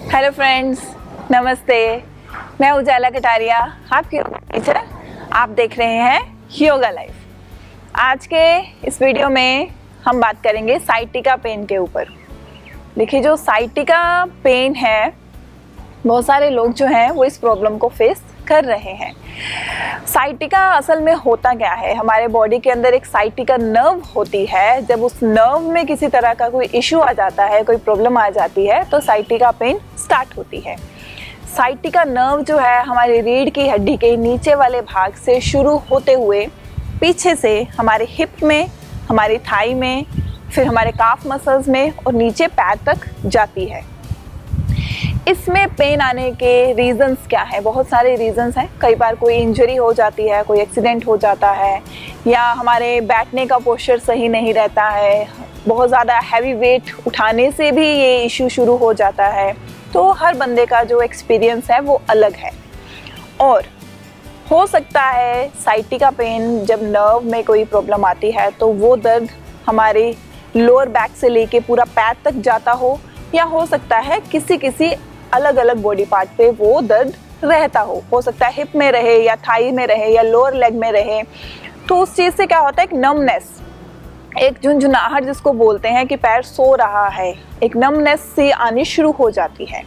Hello friends, नमस्ते। मैं उजाला कटारिया, आपकी टीचर। आप देख रहे हैं योगा लाइफ। आज के इस वीडियो में हम बात करेंगे साइटिका पेन के ऊपर। देखिए, जो साइटिका पेन है, बहुत सारे लोग जो हैं वो इस प्रॉब्लम को फेस कर रहे हैं। साइटिका असल में होता क्या है? हमारे बॉडी के अंदर एक साइटिका नर्व होती है। जब उस नर्व में किसी तरह का कोई इश्यू आ जाता है, कोई प्रॉब्लम आ जाती है, तो साइटिका पेन स्टार्ट होती है। साइटिका नर्व जो है हमारी रीढ़ की हड्डी के नीचे वाले भाग से शुरू होते हुए पीछे से हमारे हिप में, हमारी थाई में, फिर हमारे काफ मसल्स में और नीचे पैर तक जाती है। इसमें पेन आने के रीज़न्स क्या है? बहुत सारे रीज़न्स हैं। कई बार कोई इंजरी हो जाती है, कोई एक्सीडेंट हो जाता है, या हमारे बैठने का पोस्चर सही नहीं रहता है, बहुत ज़्यादा हैवी वेट उठाने से भी ये इशू शुरू हो जाता है। तो हर बंदे का जो एक्सपीरियंस है वो अलग है। और हो सकता है साइटिका पेन जब नर्व में कोई प्रॉब्लम आती है तो वो दर्द हमारी लोअर बैक से लेके पूरा पैर तक जाता हो, या हो सकता है किसी अलग अलग बॉडी पार्ट पे वो दर्द रहता हो सकता है हिप में रहे, या थाई में रहे, या लोअर लेग में रहे। तो उस चीज़ से क्या होता है, एक नमनेस, एक झुंझुनाहट जिसको बोलते हैं कि पैर सो रहा है, एक नमनेस से आनी शुरू हो जाती है।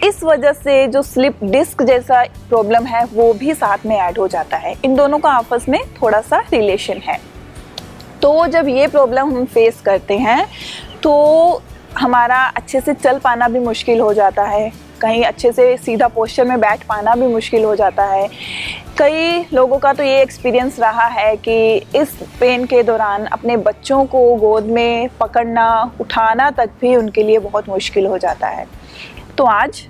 इस वजह से जो स्लिप डिस्क जैसा प्रॉब्लम है वो भी साथ में ऐड हो जाता है। इन दोनों का आपस में थोड़ा सा रिलेशन है। तो जब ये प्रॉब्लम हम फेस करते हैं तो हमारा अच्छे से चल पाना भी मुश्किल हो जाता है, कहीं अच्छे से सीधा पोस्चर में बैठ पाना भी मुश्किल हो जाता है। कई लोगों का तो ये एक्सपीरियंस रहा है कि इस पेन के दौरान अपने बच्चों को गोद में पकड़ना, उठाना तक भी उनके लिए बहुत मुश्किल हो जाता है। तो आज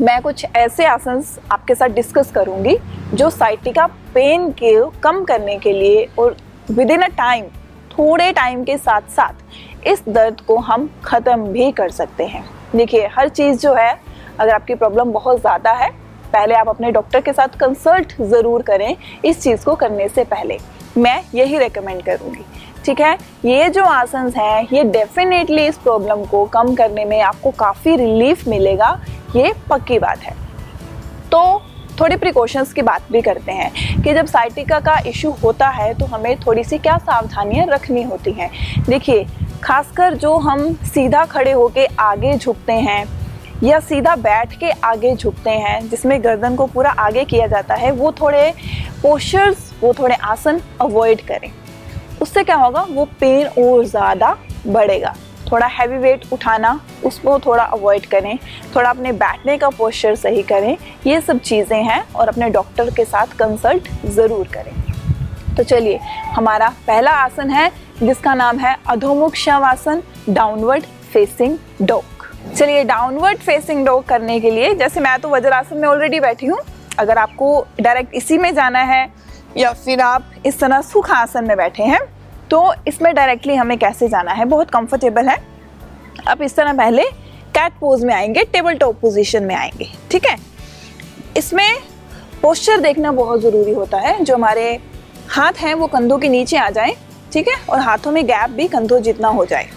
मैं कुछ ऐसे आसन्स आपके साथ डिस्कस करूँगी जो साइटिका पेन के कम करने के लिए और विद इन अ टाइम, थोड़े टाइम के साथ साथ इस दर्द को हम ख़त्म भी कर सकते हैं। देखिए, हर चीज़ जो है, अगर आपकी प्रॉब्लम बहुत ज़्यादा है, पहले आप अपने डॉक्टर के साथ कंसल्ट ज़रूर करें। इस चीज़ को करने से पहले मैं यही रेकमेंड करूँगी, ठीक है। ये जो आसन्स हैं ये डेफिनेटली इस प्रॉब्लम को कम करने में आपको काफ़ी रिलीफ मिलेगा, ये पक्की बात है। तो थोड़ी प्रिकॉशंस की बात भी करते हैं कि जब साइटिका का इशू होता है तो हमें थोड़ी सी क्या सावधानियां रखनी होती हैं। देखिए, खासकर जो हम सीधा खड़े होके आगे झुकते हैं या सीधा बैठ के आगे झुकते हैं, जिसमें गर्दन को पूरा आगे किया जाता है, वो थोड़े पोस्चर्स, वो थोड़े आसन अवॉइड करें। उससे क्या होगा, वो पेन और ज़्यादा बढ़ेगा। थोड़ा हैवी वेट उठाना, उसको थोड़ा अवॉइड करें, थोड़ा अपने बैठने का पोस्चर सही करें। ये सब चीज़ें हैं और अपने डॉक्टर के साथ कंसल्ट ज़रूर करें। तो चलिए, हमारा पहला आसन है जिसका नाम है अधोमुख शवासन, डाउनवर्ड फेसिंग डॉग। चलिए, डाउनवर्ड फेसिंग डॉग करने के लिए, जैसे मैं तो वज्रासन में ऑलरेडी बैठी हूँ, अगर आपको डायरेक्ट इसी में जाना है या फिर आप इस तरह सुखासन में बैठे हैं, तो इसमें डायरेक्टली हमें कैसे जाना है, बहुत कंफर्टेबल है। आप इस तरह पहले कैट पोज में आएंगे, टेबल टॉप पोजीशन में आएंगे, ठीक है। इसमें पोस्चर देखना बहुत ज़रूरी होता है। जो हमारे हाथ हैं वो कंधों के नीचे आ जाएं, ठीक है, और हाथों में गैप भी कंधों जितना हो जाए।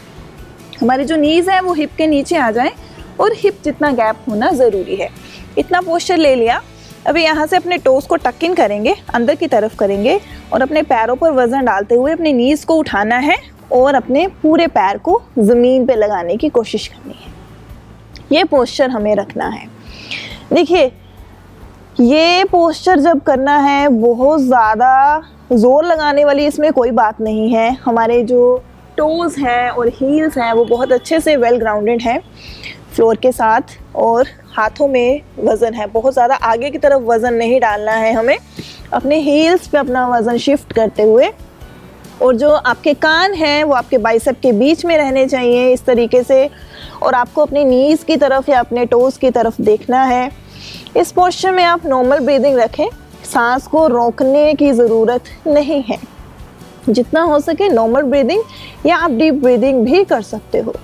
हमारी जो नीज़ है वो हिप के नीचे आ जाएं और हिप जितना गैप होना ज़रूरी है। इतना पोस्चर ले लिया। अभी यहाँ से अपने टोस को टक इन करेंगे, अंदर की तरफ करेंगे, और अपने पैरों पर वज़न डालते हुए अपनी नीज़ को उठाना है और अपने पूरे पैर को ज़मीन पे लगाने की कोशिश करनी है। ये पोस्चर हमें रखना है। देखिए, ये पोस्चर जब करना है, बहुत ज़्यादा ज़ोर लगाने वाली इसमें कोई बात नहीं है। हमारे जो टोज़ हैं और हील्स हैं वो बहुत अच्छे से वेल ग्राउंडेड हैं फ्लोर के साथ, और हाथों में वज़न है। बहुत ज़्यादा आगे की तरफ वज़न नहीं डालना है हमें, अपने हील्स पे अपना वज़न शिफ्ट करते हुए। और जो आपके कान हैं वो आपके बाइसेप के बीच में रहने चाहिए इस तरीके से, और आपको अपनी नीज़ की तरफ या अपने टोज़ की तरफ देखना है। इस पोस्चर में आप नॉर्मल ब्रीदिंग रखें, सांस को रोकने की ज़रूरत नहीं है। जितना हो सके नॉर्मल ब्रीदिंग, या आप डीप ब्रीदिंग भी कर सकते हो।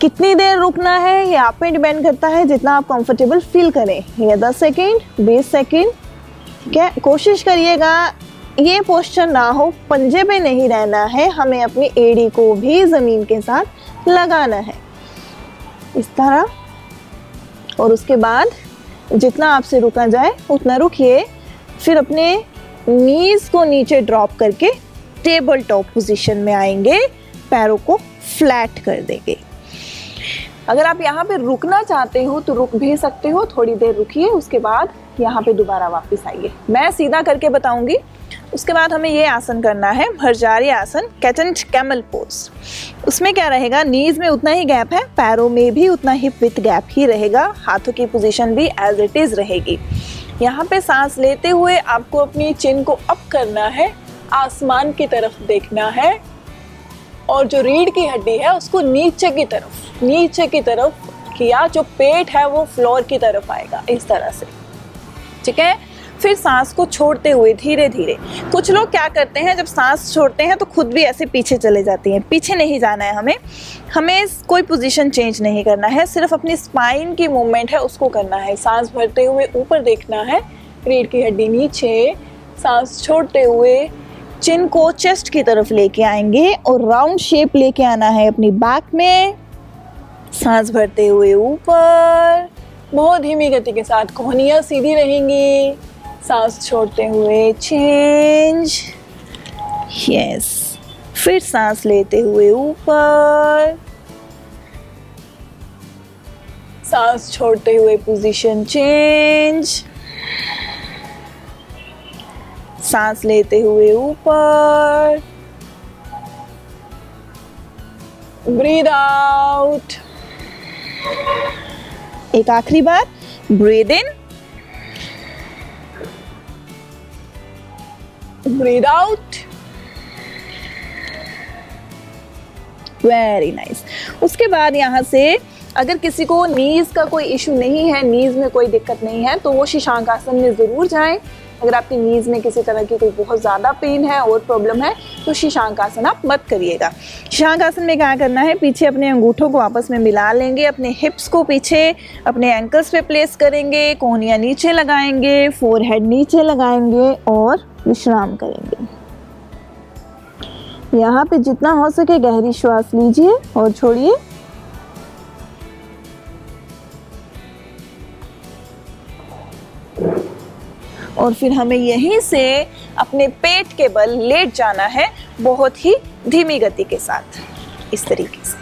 कितनी देर रुकना है ये आप पे डिपेंड करता है, जितना आप कंफर्टेबल फील करें, या 10 सेकेंड, 20 सेकेंड, ठीक है। कोशिश करिएगा ये पोस्चर ना हो, पंजे पे नहीं रहना है, हमें अपनी एड़ी को भी ज़मीन के साथ लगाना है। इस तरह और उसके बाद जितना आपसे रुका जाए उतना रुकिए। फिर अपने नीज को नीचे ड्रॉप करके टेबल टॉप पोजीशन में आएंगे, पैरों को फ्लैट कर देंगे। अगर आप यहाँ पे रुकना चाहते हो तो रुक भी सकते हो, थोड़ी देर रुकिए, उसके बाद यहाँ पे दोबारा वापस आइए। मैं सीधा करके बताऊंगी। उसके बाद हमें ये आसन करना है, भर्जारी आसन, कैट एंड कैमल पोज। उसमें क्या रहेगा, नीज में उतना ही गैप है, पैरों में भी उतना ही विथ गैप ही रहेगा, हाथों की पोजीशन भी एज इट इज रहेगी। यहाँ पे सांस लेते हुए आपको अपनी चिन को अप करना है, आसमान की तरफ देखना है, और जो रीढ़ की हड्डी है उसको नीचे की तरफ किया, जो पेट है वो फ्लोर की तरफ आएगा, इस तरह से। ठीक है। फिर सांस को छोड़ते हुए धीरे धीरे, कुछ लोग क्या करते हैं, जब सांस छोड़ते हैं तो खुद भी ऐसे पीछे चले जाती हैं। पीछे नहीं जाना है हमें कोई पोजीशन चेंज नहीं करना है, सिर्फ अपनी स्पाइन की मूवमेंट है उसको करना है। सांस भरते हुए ऊपर देखना है, रीढ़ की हड्डी नीचे, सांस छोड़ते हुए चिन को चेस्ट की तरफ लेके आएंगे और राउंड शेप लेके आना है अपनी बैक में। सांस भरते हुए ऊपर, बहुत धीमी गति के साथ, कोहनियाँ सीधी रहेंगी। सांस छोड़ते हुए चेंज, यस। फिर सांस लेते हुए ऊपर, सांस छोड़ते हुए पोजीशन चेंज, सांस लेते हुए ऊपर, ब्रीद आउट। एक आखिरी बार, breathe in, breathe out. Very nice. उसके बाद यहाँ से अगर किसी को नीज का कोई इशू नहीं है, नीज में कोई दिक्कत नहीं है, तो वो शीशांक आसन में ज़रूर जाएं। अगर आपकी नीज में किसी तरह की कोई बहुत ज़्यादा पेन है और प्रॉब्लम है तो शीशांक आसन आप मत करिएगा। शीशांक आसन में क्या करना है, पीछे अपने अंगूठों को आपस में मिला लेंगे, अपने हिप्स को पीछे अपने एंकल्स पे प्लेस करेंगे, कोहनियाँ नीचे लगाएंगे, फोरहेड नीचे लगाएंगे और विश्राम करेंगे। यहाँ पे जितना हो सके गहरी श्वास लीजिए और छोड़िए। और फिर हमें यहीं से अपने पेट के बल लेट जाना है, बहुत ही धीमी गति के साथ, इस तरीके से।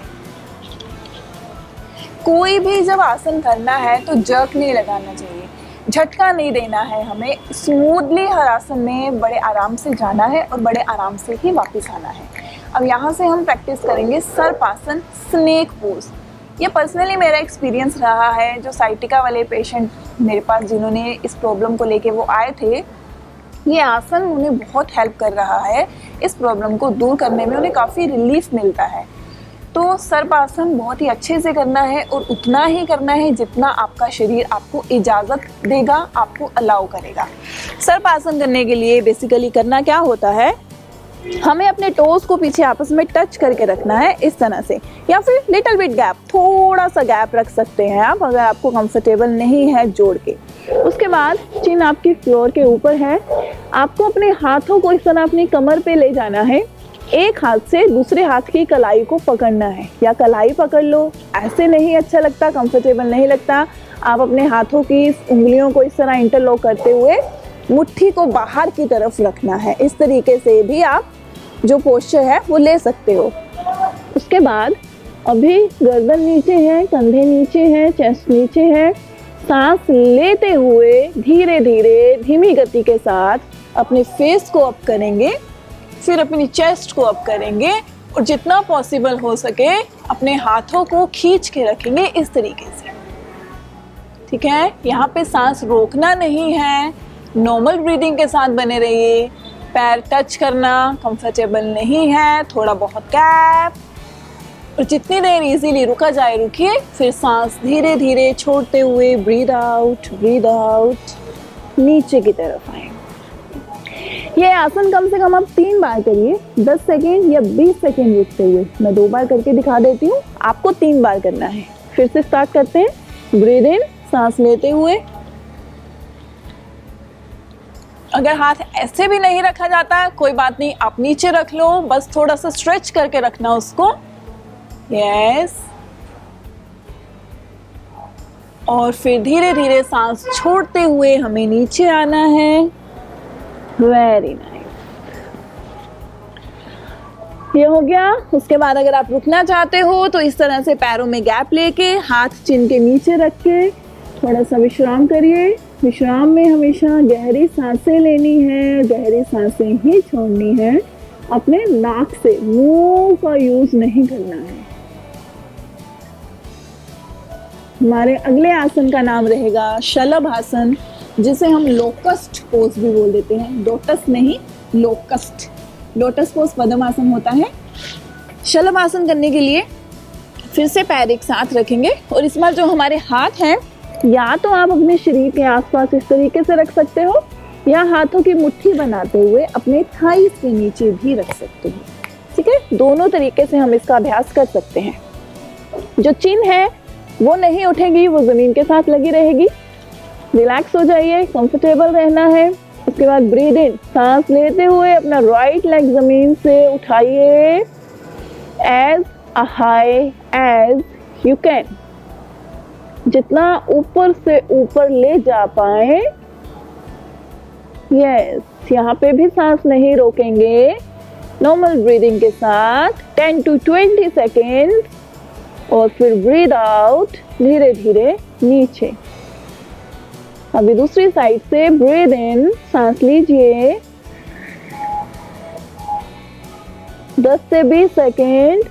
कोई भी जब आसन करना है तो जर्क नहीं लगाना चाहिए, झटका नहीं देना है, हमें स्मूथली हर आसन में बड़े आराम से जाना है और बड़े आराम से ही वापस आना है। अब यहाँ से हम प्रैक्टिस करेंगे सर्पासन, स्नेक पोज। ये पर्सनली मेरा एक्सपीरियंस रहा है। जो साइटिका वाले पेशेंट मेरे पास जिन्होंने इस प्रॉब्लम को लेके वो आए थे, ये आसन उन्हें बहुत हेल्प कर रहा है, इस प्रॉब्लम को दूर करने में उन्हें काफ़ी रिलीफ मिलता है। तो सर्पासन बहुत ही अच्छे से करना है और उतना ही करना है जितना आपका शरीर आपको इजाज़त देगा, आपको अलाउ करेगा। सर्पासन करने के लिए बेसिकली करना क्या होता है, हमें अपने टोज को पीछे आपस में टच करके रखना है इस तरह से, या फिर लिटिल बिट गैप, थोड़ा सा गैप रख सकते हैं आप अगर आपको कंफर्टेबल नहीं है जोड़ के। उसके बाद चिन आपकी फ्लोर के ऊपर है, आपको अपने हाथों को इस तरह अपनी कमर पे ले जाना है, एक हाथ से दूसरे हाथ की कलाई को पकड़ना है, या कलाई पकड़ लो, ऐसे नहीं अच्छा लगता, कंफर्टेबल नहीं लगता, आप अपने हाथों की उंगलियों को इस तरह इंटरलॉक करते हुए मुट्ठी को बाहर की तरफ रखना है। इस तरीके से भी आप जो पोस्चर है वो ले सकते हो। उसके बाद अभी गर्दन नीचे है, कंधे नीचे हैं, चेस्ट नीचे है। सांस लेते हुए धीरे धीरे धीमी गति के साथ अपने फेस को अप करेंगे, फिर अपनी चेस्ट को अप करेंगे और जितना पॉसिबल हो सके अपने हाथों को खींच के रखेंगे इस तरीके से। ठीक है, यहाँ पे सांस रोकना नहीं है, नॉर्मल ब्रीदिंग के साथ बने रहिए। पैर टच करना कंफर्टेबल नहीं है, थोड़ा बहुत गैप, और जितनी देर इजीली रुका जाए रुकिए। फिर सांस धीरे धीरे छोड़ते हुए ब्रीद आउट, नीचे की तरफ आए। ये आसन कम से कम आप 3 बार करिए, 10 सेकेंड या 20 सेकेंड रुकते हुए। मैं 2 बार करके दिखा देती हूँ, आपको 3 बार करना है। फिर से स्टार्ट करते हैं। ब्रीद इन, सांस लेते हुए। अगर हाथ ऐसे भी नहीं रखा जाता कोई बात नहीं, आप नीचे रख लो, बस थोड़ा सा स्ट्रेच करके रखना उसको। यस, और फिर धीरे धीरे सांस छोड़ते हुए हमें नीचे आना है। वेरी नाइस, ये हो गया। उसके बाद अगर आप रुकना चाहते हो तो इस तरह से पैरों में गैप लेके हाथ चिन के नीचे रख के थोड़ा सा विश्राम करिए। विश्राम में हमेशा गहरी सांसें लेनी है, गहरी सांसें ही छोड़नी है। अपने नाक से मुंह का यूज नहीं करना है। हमारे अगले आसन का नाम रहेगा शलभ आसन, जिसे हम लोकस्ट पोज भी बोल देते हैं। लोटस नहीं, लोकस्ट। लोटस पोज पद्मासन होता है। शलभ आसन करने के लिए फिर से पैर एक साथ रखेंगे और इस बार जो हमारे हाथ हैं, या तो आप अपने शरीर के आसपास इस तरीके से रख सकते हो, या हाथों की मुट्ठी बनाते हुए अपने थाइस के नीचे भी रख सकते हो। ठीक है, दोनों तरीके से हम इसका अभ्यास कर सकते हैं। जो चिन है वो नहीं उठेगी, वो जमीन के साथ लगी रहेगी। रिलैक्स हो जाइए, कंफर्टेबल रहना है। उसके बाद ब्रीद इन, सांस लेते हुए अपना राइट लेग जमीन से उठाइए as high as you can. जितना ऊपर से ऊपर ले जा पाए। यस, यहाँ पे भी सांस नहीं रोकेंगे। नॉर्मल ब्रीदिंग के साथ 10 to 20 सेकेंड्स और फिर ब्रीद आउट धीरे धीरे नीचे। अभी दूसरी साइड से ब्रीद इन, सांस लीजिए 10 से 20 सेकेंड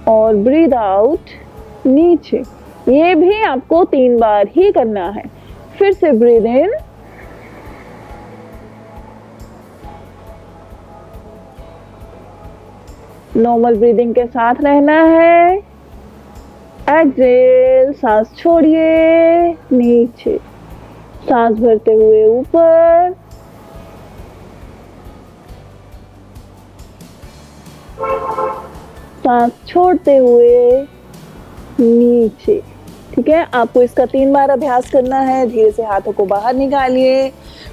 और ब्रीद आउट नीचे। ये भी आपको 3 बार ही करना है। फिर से ब्रीद इन, नॉर्मल ब्रीदिंग के साथ रहना है। एक्सहेल, सांस छोड़िए नीचे, सांस भरते हुए ऊपर, सांस छोड़ते हुए नीचे। ठीक है, आपको इसका 3 बार अभ्यास करना है। धीरे से हाथों को बाहर निकालिए,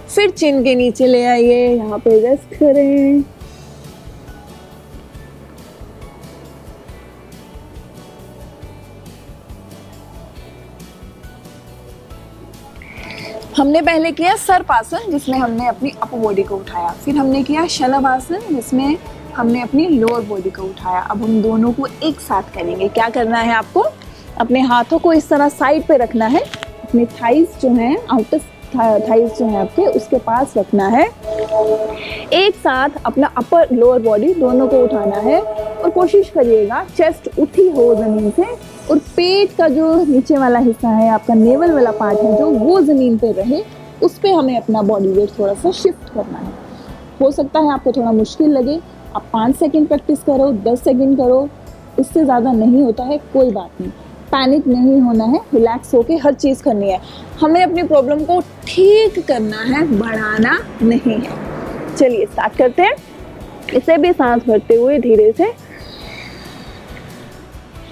फिर चिन के नीचे ले आइए, यहाँ पे रेस्ट करें। हमने पहले किया सर्पासन, जिसमें हमने अपनी अपर बॉडी को उठाया। फिर हमने किया शलभ आसन, जिसमें हमने अपनी लोअर बॉडी को उठाया। अब हम दोनों को एक साथ करेंगे। क्या करना है आपको? अपने हाथों को इस तरह साइड पे रखना है। अपने थाइस जो हैं, आउटर थाइस जो है आपके, उसके पास रखना है। एक साथ अपना अपर लोअर बॉडी दोनों को उठाना है और कोशिश करिएगा चेस्ट उठी हो जमीन से और पेट का जो नीचे वाला हिस्सा है, आपका नेवल वाला पार्ट है जो, वो जमीन पे रहे। उस पे हमें अपना बॉडी वेट थोड़ा सा शिफ्ट करना है। हो सकता है आपको थोड़ा मुश्किल लगे, आप 5 सेकेंड प्रैक्टिस करो, 10 सेकेंड करो, इससे ज़्यादा नहीं होता है, कोई बात नहीं। पैनिक नहीं होना है, रिलैक्स होके हर चीज़ करनी है। हमें अपनी प्रॉब्लम को ठीक करना है, बढ़ाना नहीं है। चलिए स्टार्ट करते हैं। इसे भी सांस भरते हुए धीरे से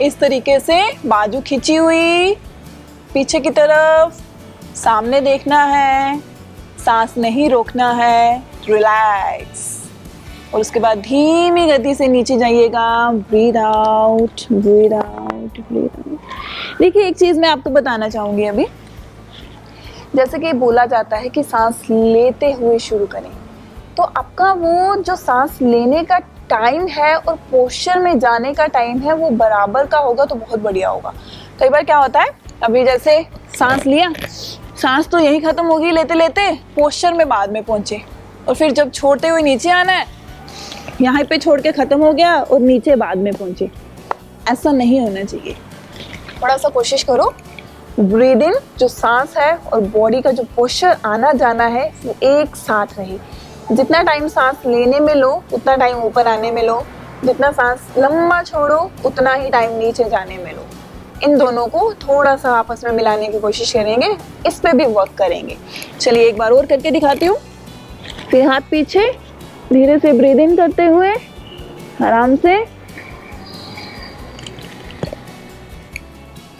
इस तरीके से बाजू खींची हुई पीछे की तरफ, सामने देखना है, सांस नहीं रोकना है, रिलैक्स। और उसके बाद धीमी गति से नीचे जाइएगा। Breathe out, breathe out, breathe out. देखिए, एक चीज़ मैं आपको बताना चाहूँगी अभी। जैसे कि बोला जाता है कि सांस लेते हुए शुरू करें, तो आपका वो जो सांस लेने का टाइम है और पोस्चर में जाने का टाइम है वो बराबर का होगा तो बहुत बढ़िया होगा। कई बार क्या होता है, अभी जैसे सांस लिया, सांस तो यही खत्म होगी लेते लेते, पोस्चर में बाद में पहुंचे, और फिर जब छोड़ते हुए नीचे आना है, यहाँ पे छोड़ के खत्म हो गया और नीचे बाद में पहुंचे। ऐसा नहीं होना चाहिए। थोड़ा सा कोशिश करो, ब्रीदिंग जो सांस है और बॉडी का जो पोस्चर आना जाना है वो एक साथ रहे। जितना टाइम सांस लेने में लो उतना टाइम ऊपर आने में लो, जितना सांस लंबा छोड़ो उतना ही टाइम नीचे जाने में लो। इन दोनों को थोड़ा सा आपस में मिलाने की कोशिश करेंगे, इस पे भी वर्क करेंगे। चलिए एक बार और करके दिखाती हूँ। फिर हाथ पीछे, धीरे से ब्रीद इन करते हुए आराम से।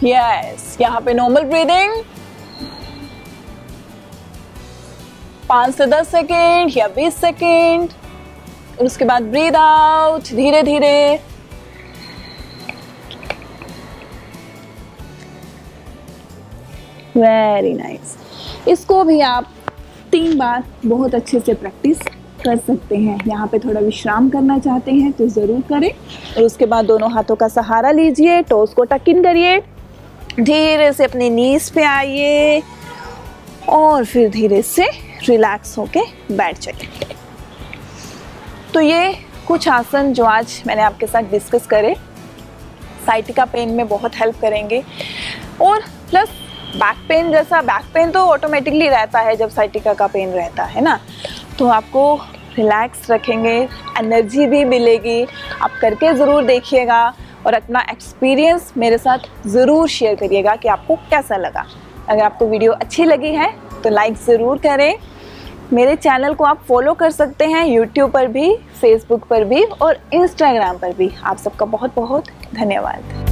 यस, यहाँ पे नॉर्मल ब्रीदिंग 5 से 10 सेकेंड या 20 सेकेंड। और उसके बाद ब्रीद आउट धीरे धीरे। Very nice. इसको भी आप 3 बार बहुत अच्छे से प्रैक्टिस कर सकते हैं। यहाँ पे थोड़ा विश्राम करना चाहते हैं तो ज़रूर करें। और उसके बाद दोनों हाथों का सहारा लीजिए, टोस को टक इन करिए, धीरे से अपनी नीज पे आइए और फिर धीरे से रिलैक्स होके बैठ जाइए। तो ये कुछ आसन जो आज मैंने आपके साथ डिस्कस करे, साइटिका पेन में बहुत हेल्प करेंगे। और प्लस बैक पेन, जैसा बैक पेन तो ऑटोमेटिकली रहता है जब साइटिका का पेन रहता है ना, तो आपको रिलैक्स रखेंगे, एनर्जी भी मिलेगी। आप करके ज़रूर देखिएगा और अपना एक्सपीरियंस मेरे साथ ज़रूर शेयर करिएगा कि आपको कैसा लगा। अगर आपको वीडियो अच्छी लगी है तो लाइक ज़रूर करें। मेरे चैनल को आप फॉलो कर सकते हैं यूट्यूब पर भी, फेसबुक पर भी और इंस्टाग्राम पर भी। आप सबका बहुत बहुत धन्यवाद।